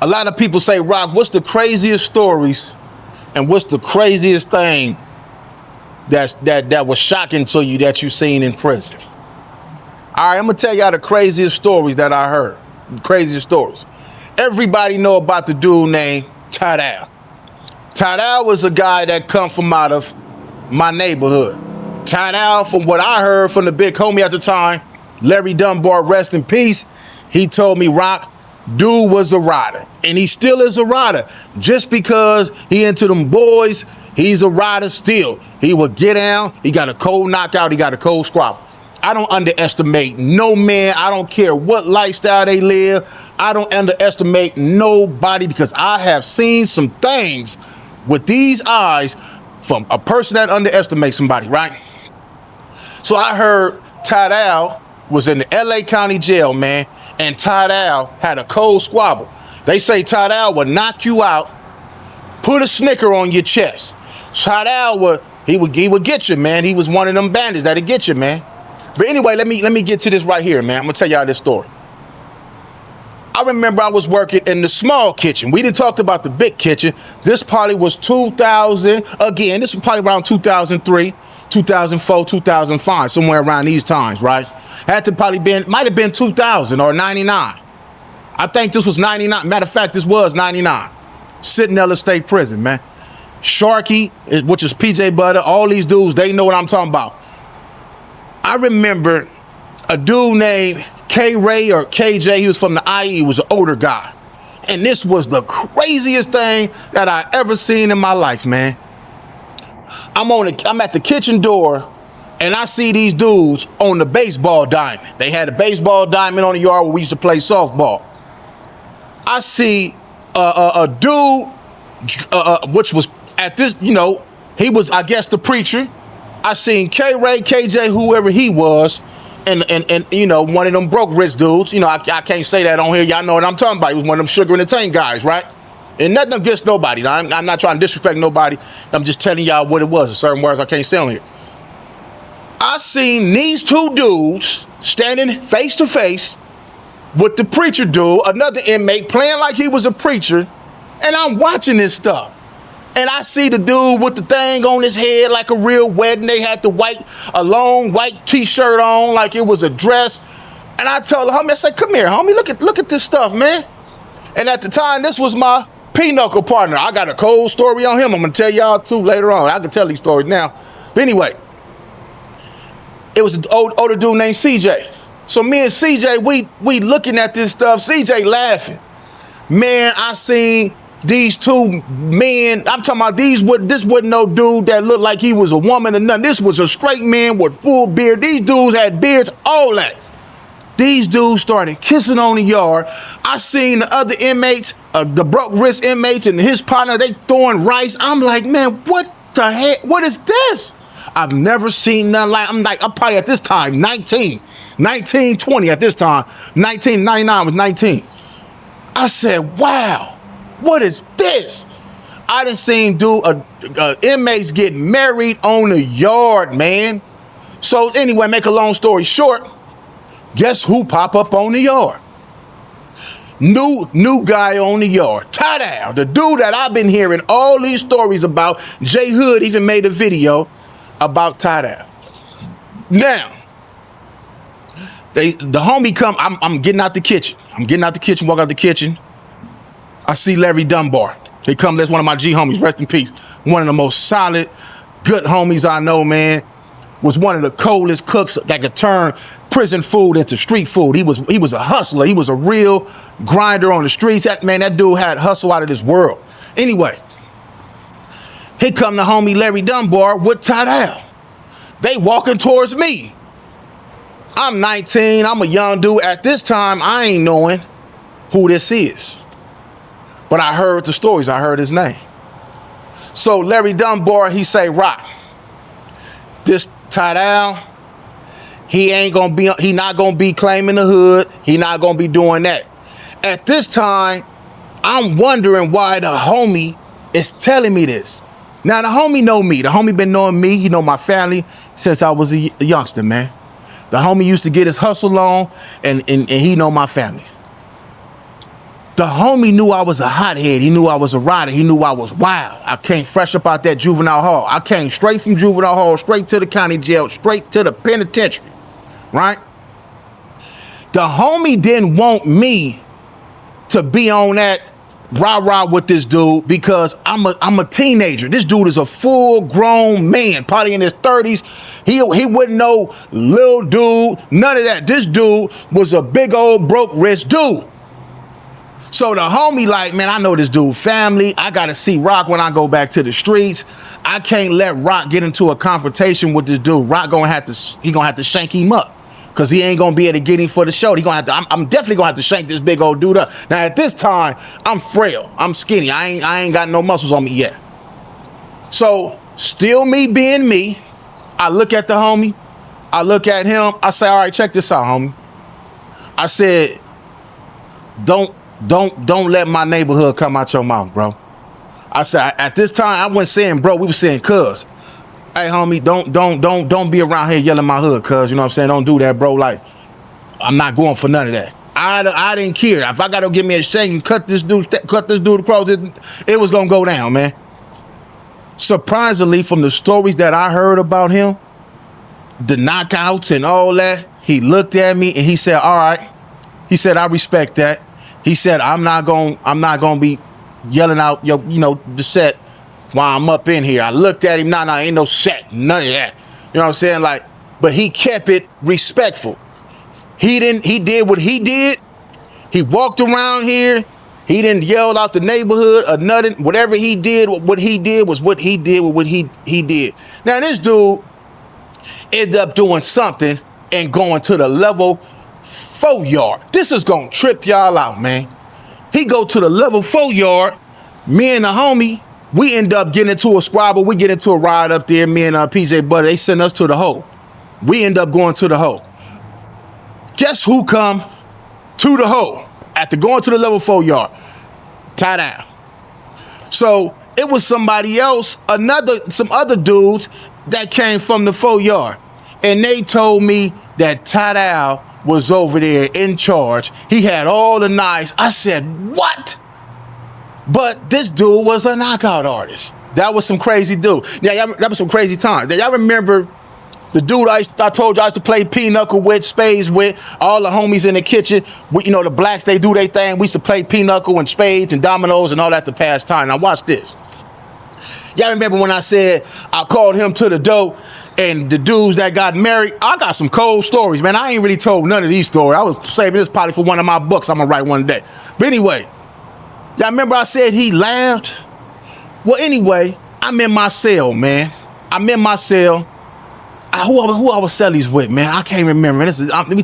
A lot of people say, Rock, what's the craziest stories and what's the craziest thing that was shocking to you that you seen in prison? All right, I'm gonna tell y'all the craziest stories that I heard. The craziest stories. Everybody know about the dude named Tadal. Tadal was a guy that come from out of my neighborhood. Tadal, from what I heard from the big homie at the time, Larry Dunbar, rest in peace, he told me, Rock, dude was a rider, and he still is a rider. Just because he into them boys, he's a rider still. He would get down, he got a cold knockout, he got a cold squabble. I don't underestimate no man. I don't care what lifestyle they live. I don't underestimate nobody, because I have seen some things with these eyes from a person that underestimates somebody, right? So I heard Tadal was in the LA County jail, man, and Tadal had a cold squabble. They say Tadal would knock you out, put a snicker on your chest. Tadal would get you, man. He was one of them bandits that'd get you, man. But anyway, let me get to this right here, man. I'm gonna tell y'all this story. I remember I was working in the small kitchen. We didn't talk about the big kitchen. This probably was 2000. Again, this was probably around 2003, 2004, 2005, somewhere around these times, right? Had to probably might have been 2000 or 99. I think this was 99. Matter of fact, this was 99. Citadel State Prison, man. Sharky, which is PJ Butter, all these dudes, they know what I'm talking about. I remember a dude named K-Ray or KJ, he was from the IE, he was an older guy. And this was the craziest thing that I ever seen in my life, man. I'm at the kitchen door, and I see these dudes on the baseball diamond. They had a baseball diamond on the yard where we used to play softball. I see a dude, which was at this, he was, I guess, the preacher. I seen K-Ray, KJ, whoever he was, and one of them broke rich dudes. I can't say that on here. Y'all know what I'm talking about. He was one of them sugar in the tank guys, right? And nothing against nobody. I'm not trying to disrespect nobody. I'm just telling y'all what it was. Certain words I can't say on here. I seen these two dudes standing face to face with the preacher dude, another inmate, playing like he was a preacher, and I'm watching this stuff. And I see the dude with the thing on his head like a real wedding. They had a long white t-shirt on like it was a dress. And I told the homie, I said, come here, homie, look at this stuff, man. And at the time, this was my pinochle partner. I got a cold story on him. I'm gonna tell y'all too later on. I can tell these stories now. But anyway, it was an older dude named CJ. So me and CJ, we looking at this stuff, CJ laughing. Man, I seen these two men, I'm talking about this wasn't no dude that looked like he was a woman or nothing. This was a straight man with full beard. These dudes had beards, all that. These dudes started kissing on the yard. I seen the other inmates, the broke wrist inmates and his partner, they throwing rice. I'm like, man, what the heck? What is this? I've never seen nothing like, I'm probably at this time, 19, 20 at this time. 1999 was 19. I said, wow. What is this? I done seen inmates get married on the yard, man. So anyway, make a long story short, guess who pop up on the yard? New guy on the yard. Tadal, the dude that I've been hearing all these stories about. J Hood even made a video about Tadal. Now, the homie come, I'm getting out the kitchen. Walk out the kitchen. I see Larry Dunbar. He come, that's one of my G homies, rest in peace. One of the most solid, good homies I know, man. Was one of the coldest cooks that could turn prison food into street food. He was a hustler. He was a real grinder on the streets. That dude had hustle out of this world. Anyway, here come the homie Larry Dunbar with Tadal. They walking towards me. I'm 19, I'm a young dude. At this time, I ain't knowing who this is. But I heard the stories, I heard his name. So Larry Dunbar, he say, Rock, this Tadal, he not gonna be claiming the hood. He not gonna be doing that. At this time, I'm wondering why the homie is telling me this. Now the homie know me. The homie been knowing me. He know my family since I was a youngster, man. The homie used to get his hustle on, and he know my family. The homie knew I was a hothead. He knew I was a rider. He knew I was wild. I came fresh up out that juvenile hall. I came straight from juvenile hall, straight to the county jail, straight to the penitentiary, right? The homie didn't want me to be on that rah-rah with this dude because I'm a teenager. This dude is a full-grown man, probably in his 30s. He wouldn't know little dude, none of that. This dude was a big old broke rich dude. So the homie like, man, I know this dude family. I got to see Roc when I go back to the streets. I can't let Roc get into a confrontation with this dude. Roc gonna have to shank him up. Cause he ain't gonna be able to get him for the show. I'm definitely gonna have to shank this big old dude up. Now at this time, I'm frail, I'm skinny. I ain't got no muscles on me yet. So still me being me, I look at the homie, I look at him, I say, all right, check this out, homie. I said, don't let my neighborhood come out your mouth, bro. I said, at this time, I wasn't saying bro, we were saying cuz. Hey, homie, don't be around here yelling my hood, cuz, you know what I'm saying? Don't do that, bro. Like, I'm not going for none of that. I didn't care. If I gotta give me a shake and cut this dude across, it was gonna go down, man. Surprisingly, from the stories that I heard about him, the knockouts and all that, he looked at me and he said, all right. He said, I respect that. He said, I'm not gonna be yelling out the set while I'm up in here. I looked at him, nah, ain't no set, none of that. You know what I'm saying? Like, but he kept it respectful. He did what he did. He walked around here. He didn't yell out the neighborhood or nothing. Whatever he did, what he did was what he did with what he did. Now this dude ended up doing something and going to the level 4 yard. This is gonna trip y'all out, man. He go to the level 4 yard. Me and the homie, we end up getting into a squabble. We get into a ride up there. Me and PJ Butter, they send us to the hole. We end up going to the hole. Guess who come to the hole after going to the level 4 yard? Tadal. So it was somebody else, some other dudes that came from the 4 yard. And they told me that Tadal was over there in charge. He had all the knives. I said, what? But this dude was a knockout artist. That was some crazy dude. Yeah, that was some crazy times. Y'all remember the dude I told you I used to play pinochle with, spades with, all the homies in the kitchen. The blacks, they do their thing. We used to play pinochle and spades and dominoes and all that to pass time. Now watch this. Y'all remember when I said I called him to the door and the dudes that got married? I got some cold stories, man. I ain't really told none of these stories. I was saving this probably for one of my books I'm gonna write one day. But anyway, y'all remember I said he laughed? Well, anyway, I'm in my cell, man. I'm in my cell. Who I was cellies with, man? I can't remember. We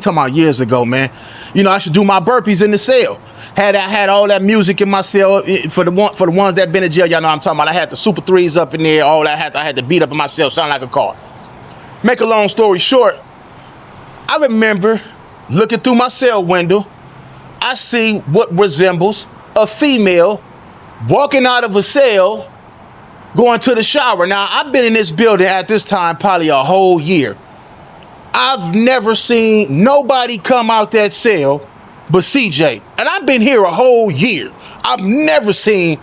talking about years ago, man. I should do my burpees in the cell. Had all that music in my cell for the ones that been in jail. Y'all know what I'm talking about. I had the Super 3s up in there. All that I had to beat up in my cell, sound like a car. Make a long story short, I remember looking through my cell window. I see what resembles a female walking out of a cell, going to the shower. Now, I've been in this building at this time probably a whole year. I've never seen nobody come out that cell but CJ. And I've been here a whole year. I've never seen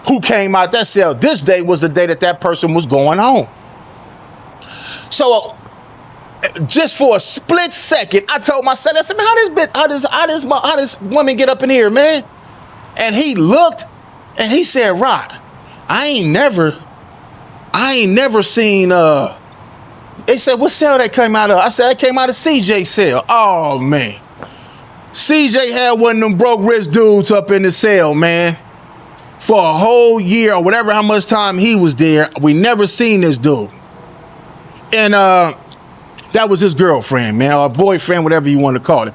who came out that cell. This day was the day that person was going home. So just for a split second, I told myself, I said, man, how this woman get up in here, man? And he looked and he said, Roc, I ain't never seen they said, what cell that came out of? I said, that came out of CJ cell. Oh man. CJ had one of them broke rich dudes up in the cell, man. For a whole year or whatever how much time he was there. We never seen this dude. And that was his girlfriend, man, or boyfriend, whatever you want to call it.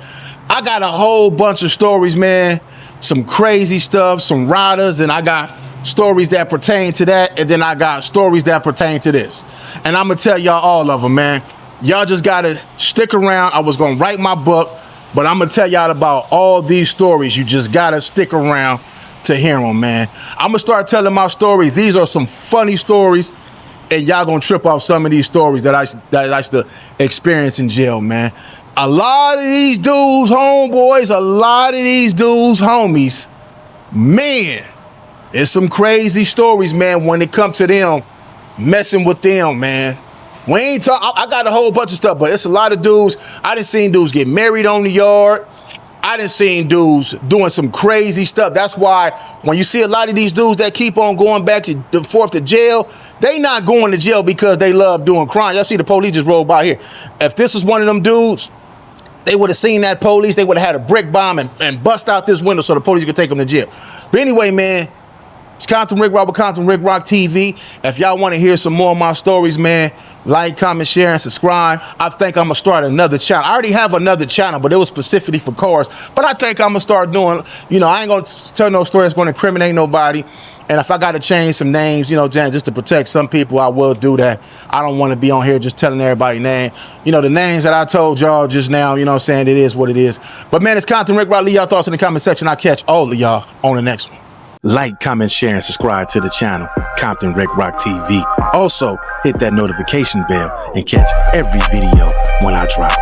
I got a whole bunch of stories, man. Some crazy stuff, some riders, and I got stories that pertain to that, and then I got stories that pertain to this. And I'm gonna tell y'all all of them, man. Y'all just gotta stick around. I was gonna write my book, but I'm gonna tell y'all about all these stories. You just gotta stick around to hear them, man. I'm gonna start telling my stories. These are some funny stories, and y'all gonna trip off some of these stories that I used to experience in jail, man. A lot of these dudes, homeboys, a lot of these dudes, homies, Man, it's some crazy stories, man, when it comes to them messing with them, man. We ain't talk. I got a whole bunch of stuff, but it's a lot of dudes. I done seen dudes get married on the yard. I done seen dudes doing some crazy stuff. That's why when you see a lot of these dudes that keep on going back and forth to jail, they not going to jail because they love doing crime. Y'all see the police just rolled by here. If this was one of them dudes, they would have seen that police. They would have had a brick bomb and bust out this window so the police could take them to jail. But anyway, man, it's Compton Ricc Roc with Compton Ricc Roc TV. If y'all want to hear some more of my stories, man, like, comment, share, and subscribe. I think I'm going to start another channel. I already have another channel, but it was specifically for cars. But I think I'm going to start doing, I ain't going to tell no story that's going to incriminate nobody. And if I got to change some names, just to protect some people, I will do that. I don't want to be on here just telling everybody name. The names that I told y'all just now, it is what it is. But, man, it's Compton Ricc Roc. Leave y'all thoughts in the comment section. I'll catch all of y'all on the next one. Like, comment, share, and subscribe to the channel, Compton Ricc Roc TV. Also, hit that notification bell and catch every video when I drop.